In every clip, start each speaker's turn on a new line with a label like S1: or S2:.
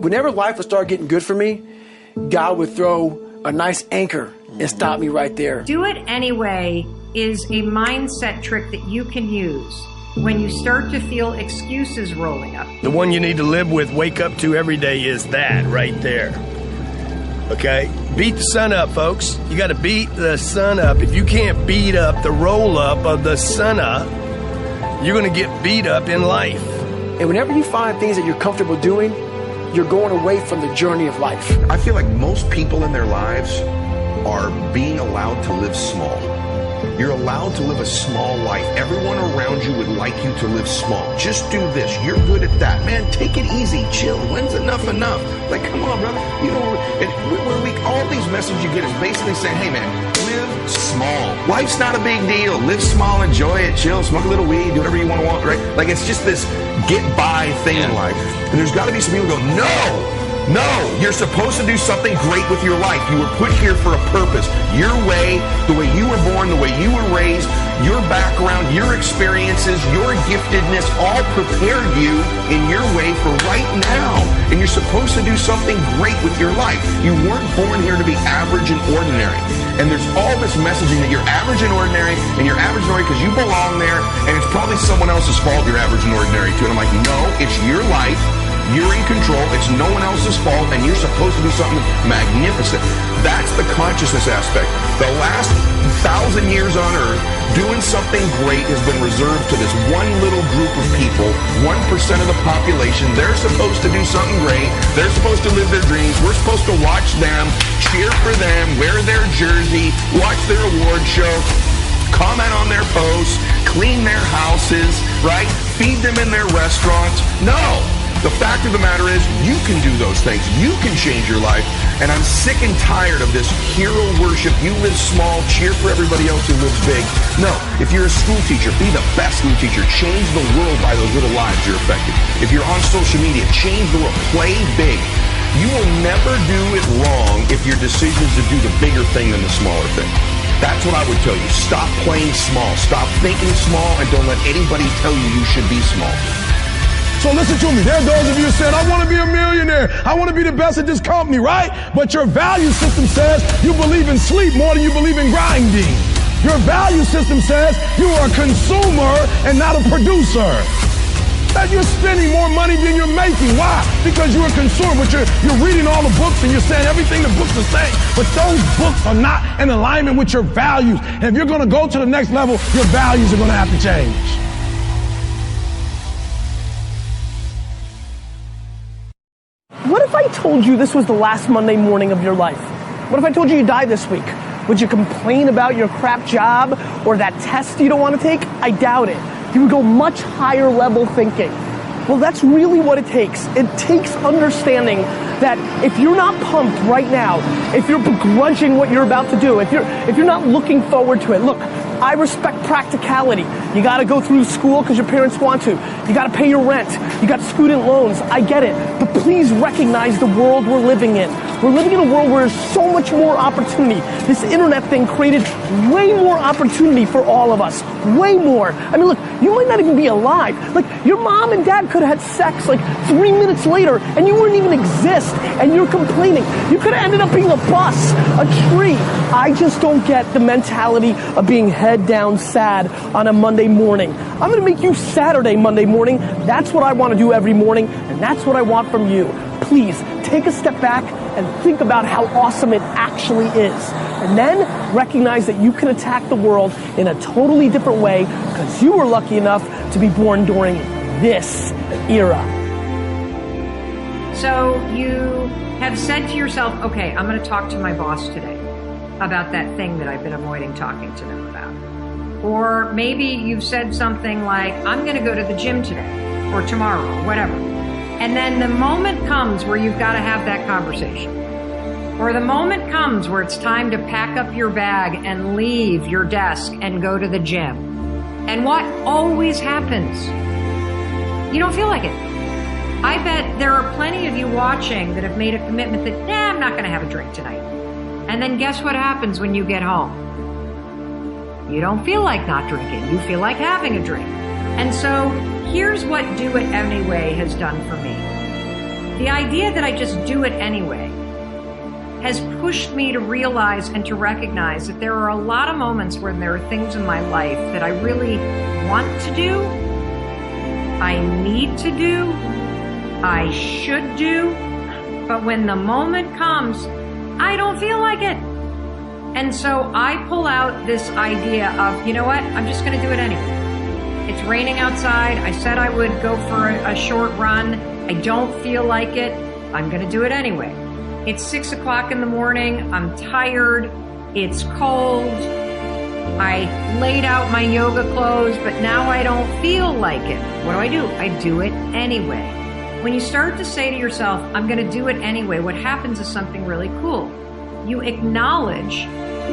S1: Whenever life would start getting good for me, God would throw a nice anchor and stop me right there.
S2: Do it anyway is a mindset trick that you can use when you start to feel excuses rolling up.
S3: The one you need to live with, wake up to every day is that right there. Okay? Beat the sun up, folks. You got to beat the sun up. If you can't beat up the roll up of the sun up, you're going to get beat up in life.
S1: And whenever you find things that you're comfortable doing, you're going away from the journey of life.
S4: I feel like most people in their lives are being allowed to live small. You're allowed to live a small life. Everyone around you would like you to live small. Just do this. You're good at that. Man, take it easy. Chill. When's enough enough? Like, come on, brother. You know, all these messages you get is basically saying, hey, man, live small. Life's not a big deal. Live small, enjoy it, chill, smoke a little weed, do whatever you want, right? Like, it's just this get-by thing in life. And there's got to be some people who go, no, you're supposed to do something great with your life. You were put here for a purpose. Your way, the way you were born, the way you were raised, your background, your experiences, your giftedness all prepared you in your way for right now. And you're supposed to do something great with your life. You weren't born here to be average and ordinary. And there's all this messaging that you're average and ordinary, and you're average and ordinary because you belong there, and it's probably someone else's fault you're average and ordinary too. And I'm like, no, it's your life. You're in control. It's no one else's fault, and you're supposed to do something magnificent. That's the consciousness aspect. The last 1,000 years on Earth, doing something great has been reserved to this one little group of people, 1% of the population. They're supposed to do something great. They're supposed to live their dreams. We're supposed to watch them, cheer for them, wear their jersey, watch their award show, comment on their posts, clean their houses, right? Feed them in their restaurants. No. The fact of the matter is, you can do those things. You can change your life. And I'm sick and tired of this hero worship. You live small, cheer for everybody else who lives big. No, if you're a school teacher, be the best school teacher. Change the world by those little lives you're affecting. If you're on social media, change the world. Play big. You will never do it wrong if your decision is to do the bigger thing than the smaller thing. That's what I would tell you. Stop playing small. Stop thinking small, and don't let anybody tell you you should be small.
S5: So listen to me. There are those of you who said, I want to be a millionaire. I want to be the best at this company, right? But your value system says you believe in sleep more than you believe in grinding. Your value system says you are a consumer and not a producer. That you're spending more money than you're making. Why? Because you're a consumer, but you're reading all the books and you're saying everything the books are saying. But those books are not in alignment with your values. And if you're going to go to the next level, your values are going to have to change.
S6: What if I told you this was the last Monday morning of your life? What if I told you you die this week? Would you complain about your crap job or that test you don't want to take? I doubt it. You would go much higher level thinking. Well, that's really what it takes. It takes understanding that if you're not pumped right now, if you're begrudging what you're about to do, if you're not looking forward to it, look, I respect practicality. You gotta go through school because your parents want to. You gotta pay your rent. You got student loans. I get it. But please recognize the world we're living in. We're living in a world where there's so much more opportunity. This internet thing created way more opportunity for all of us. Way more. I mean, look, you might not even be alive. Like, your mom and dad could have had sex like 3 minutes later and you wouldn't even exist and you're complaining. You could have ended up being a bus, a tree. I just don't get the mentality of being head down sad on a Monday morning. I'm gonna make you Saturday Monday morning. That's what I want to do every morning, and that's what I want from you. Please take a step back and think about how awesome it actually is. And then recognize that you can attack the world in a totally different way because you were lucky enough to be born during this era.
S2: So you have said to yourself, okay, I'm going to talk to my boss today about that thing that I've been avoiding talking to them about. Or maybe you've said something like, I'm going to go to the gym today or tomorrow or whatever. And then the moment comes where you've got to have that conversation. Or the moment comes where it's time to pack up your bag and leave your desk and go to the gym. And what always happens? You don't feel like it. I bet there are plenty of you watching that have made a commitment that, I'm not going to have a drink tonight. And then guess what happens when you get home? You don't feel like not drinking. You feel like having a drink. And so here's what Do It Anyway has done for me. The idea that I just do it anyway has pushed me to realize and to recognize that there are a lot of moments when there are things in my life that I really want to do, I need to do, I should do, but when the moment comes, I don't feel like it. And so I pull out this idea of, you know what, I'm just going to do it anyway. It's raining outside. I said I would go for a short run. I don't feel like it. I'm going to do it anyway. It's 6 o'clock in the morning. I'm tired. It's cold. I laid out my yoga clothes, but now I don't feel like it. What do? I do it anyway. When you start to say to yourself, I'm going to do it anyway, what happens is something really cool. You acknowledge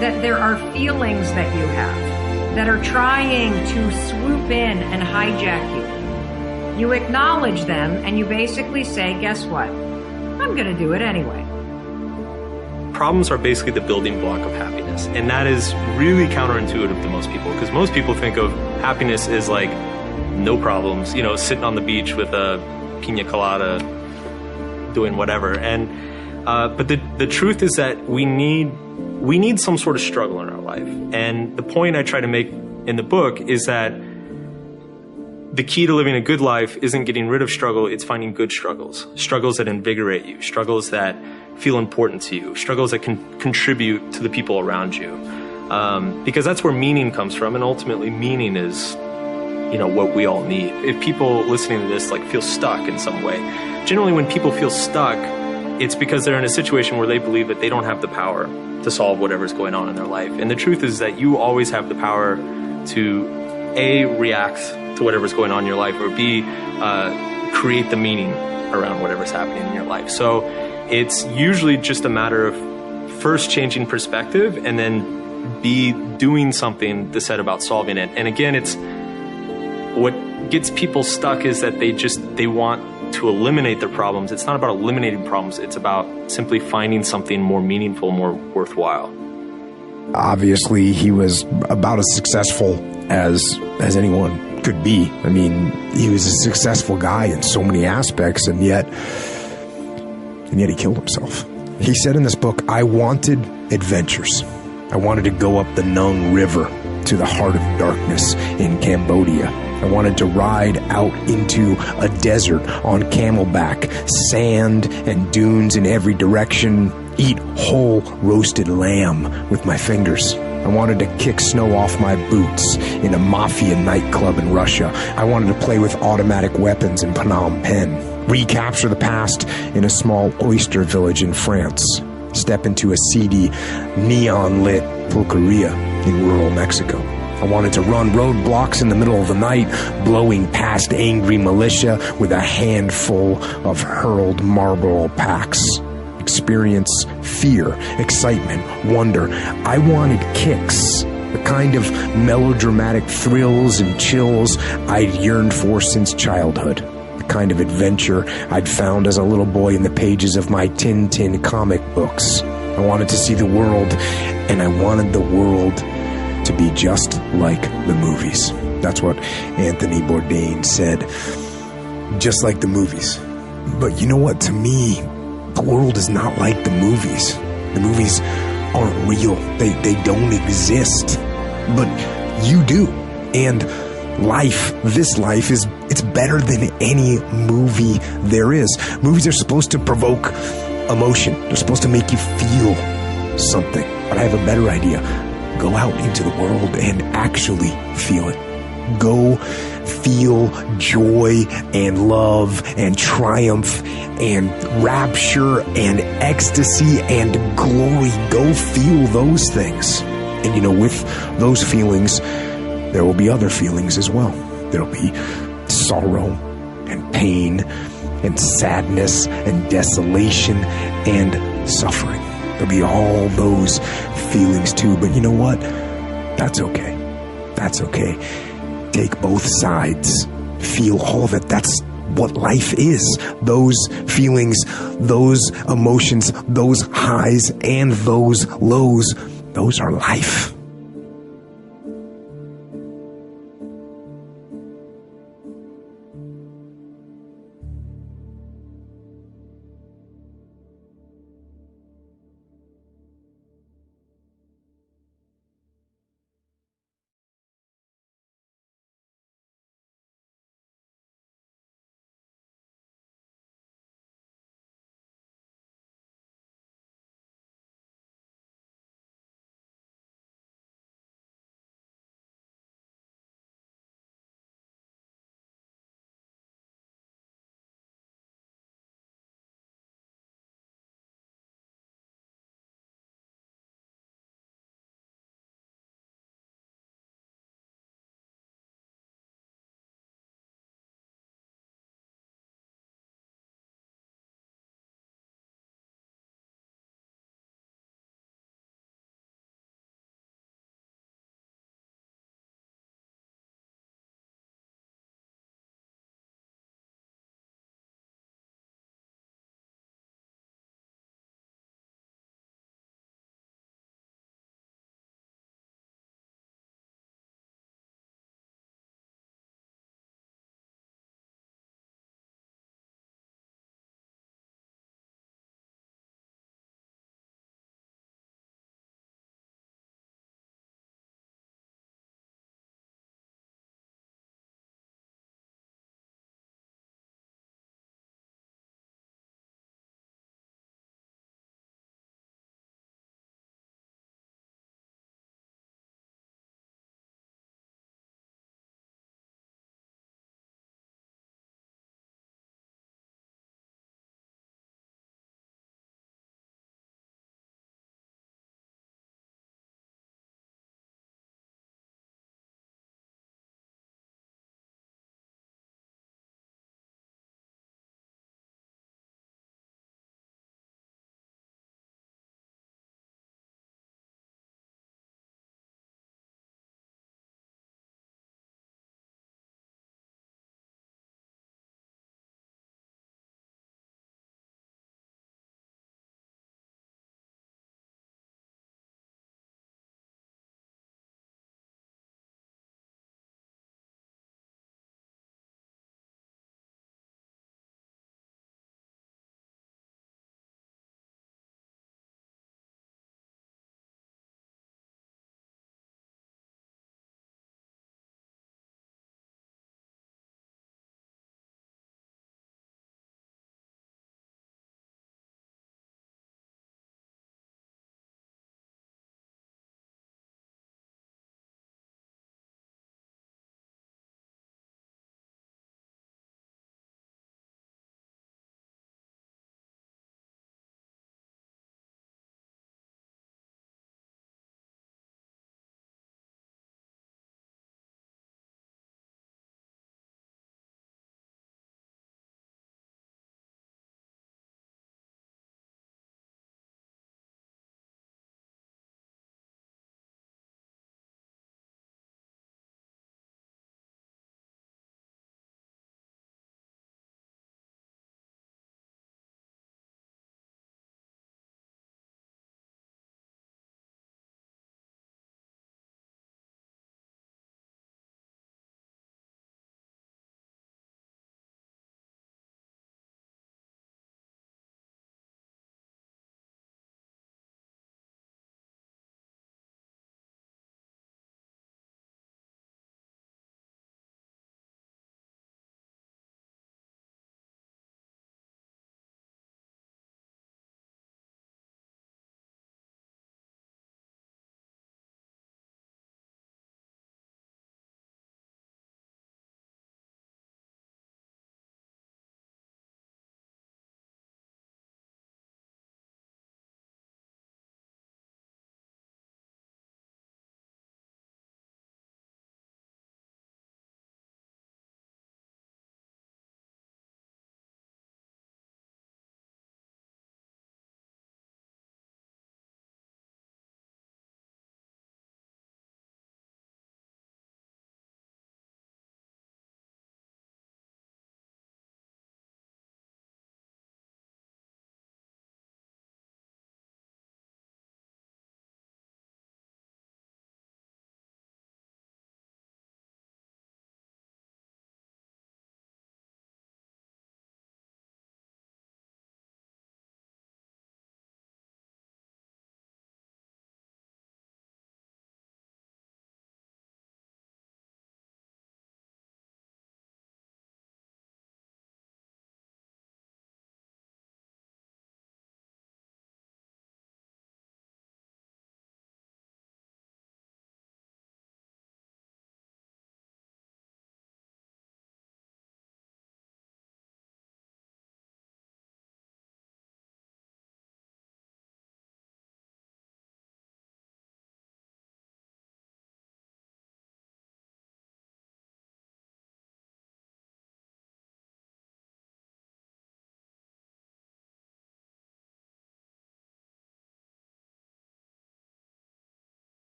S2: that there are feelings that you have that are trying to swoop in and hijack you. You acknowledge them and you basically say, guess what? I'm going to do it anyway.
S7: Problems are basically the building block of happiness. And that is really counterintuitive to most people, because most people think of happiness as like no problems, you know, sitting on the beach with a pina colada, doing whatever. And but the truth is that we need some sort of struggle in our life. And the point I try to make in the book is that the key to living a good life isn't getting rid of struggle, it's finding good struggles. Struggles that invigorate you, struggles that feel important to you, struggles that can contribute to the people around you. Because that's where meaning comes from, and ultimately meaning is, you know, what we all need. If people listening to this like feel stuck in some way, generally when people feel stuck, it's because they're in a situation where they believe that they don't have the power to solve whatever's going on in their life. And the truth is that you always have the power to A, react to whatever's going on in your life, or B, create the meaning around whatever's happening in your life. So it's usually just a matter of first changing perspective and then B, doing something to set about solving it. And again, it's what gets people stuck is that they want to eliminate their problems. It's not about eliminating problems. It's about simply finding something more meaningful, more worthwhile.
S8: Obviously, he was about as successful as anyone could be. I mean, he was a successful guy in so many aspects, and yet he killed himself. He said in this book, I wanted adventures. I wanted to go up the Nung River to the heart of darkness in Cambodia. I wanted to ride out into a desert on camelback, sand and dunes in every direction, eat whole roasted lamb with my fingers. I wanted to kick snow off my boots in a mafia nightclub in Russia. I wanted to play with automatic weapons in Phnom Penh, recapture the past in a small oyster village in France, step into a seedy, neon-lit pulqueria in rural Mexico. I wanted to run roadblocks in the middle of the night, blowing past angry militia with a handful of hurled Marlboro packs. Experience fear, excitement, wonder. I wanted kicks, the kind of melodramatic thrills and chills I'd yearned for since childhood, the kind of adventure I'd found as a little boy in the pages of my Tintin comic books. I wanted to see the world, and I wanted the world to be just like the movies. That's what Anthony Bourdain said. Just like the movies. But you know what? To me, the world is not like the movies. The movies aren't real. They don't exist. But you do. And this life it's better than any movie there is. Movies are supposed to provoke emotion. They're supposed to make you feel something. But I have a better idea. Go out into the world and actually feel it. Go feel joy and love and triumph and rapture and ecstasy and glory. Go feel those things. And you know, with those feelings, there will be other feelings as well. There'll be sorrow and pain and sadness and desolation and suffering. There'll be all those feelings too, but you know what? That's okay. That's okay. Take both sides. Feel all of it. That's what life is. Those feelings, those emotions, those highs and those lows, those are life.